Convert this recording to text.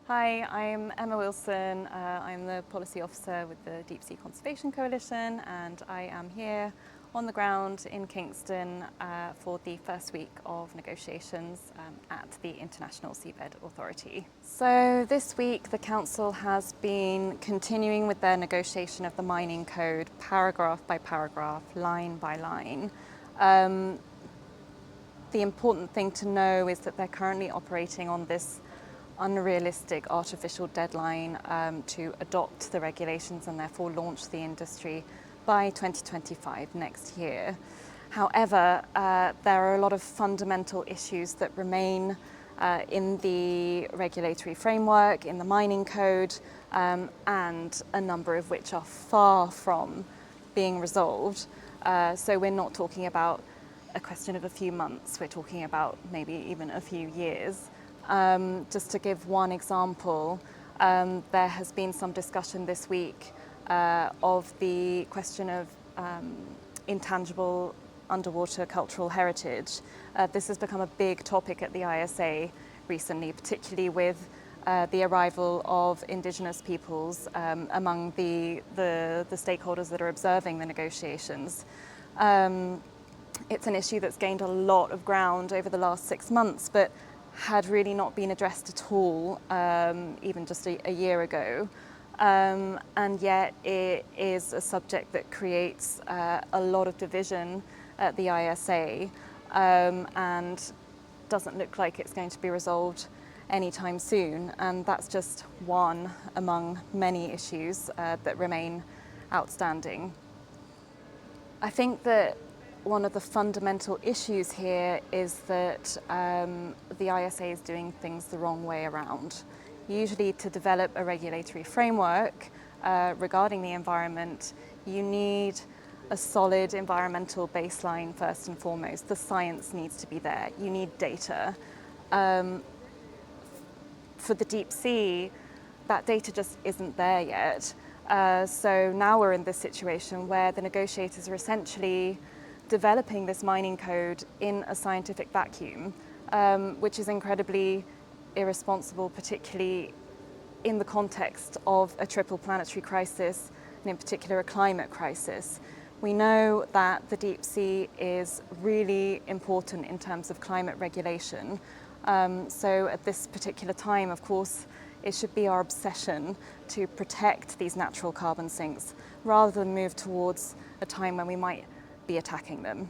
Hi, I'm Emma Wilson. I'm the Policy Officer with the Deep Sea Conservation Coalition, and I am here on the ground in Kingston for the first week of negotiations at the International Seabed Authority. So this week the Council has been continuing with their negotiation of the mining code paragraph by paragraph, line by line. The important thing to know is that they're currently operating on this unrealistic artificial deadline to adopt the regulations and therefore launch the industry by 2025, next year. However, there are a lot of fundamental issues that remain in the regulatory framework, in the mining code, and a number of which are far from being resolved. So we're not talking about a question of a few months, we're talking about maybe even a few years. Just to give one example, there has been some discussion this week of the question of intangible underwater cultural heritage. This has become a big topic at the ISA recently, particularly with the arrival of Indigenous peoples among the stakeholders that are observing the negotiations. It's an issue that's gained a lot of ground over the last 6 months, but had really not been addressed at all, even just a year ago. And yet it is a subject that creates a lot of division at the ISA and doesn't look like it's going to be resolved anytime soon. And that's just one among many issues that remain outstanding. I think that one of the fundamental issues here is that the ISA is doing things the wrong way around. Usually to develop a regulatory framework regarding the environment, you need a solid environmental baseline first and foremost. The science needs to be there. You need data. For the deep sea, that data just isn't there yet. So now we're in this situation where the negotiators are essentially developing this mining code in a scientific vacuum, which is incredibly irresponsible, particularly in the context of a triple planetary crisis, and in particular a climate crisis. We know that the deep sea is really important in terms of climate regulation. So at this particular time, of course, it should be our obsession to protect these natural carbon sinks rather than move towards a time when we might be attacking them.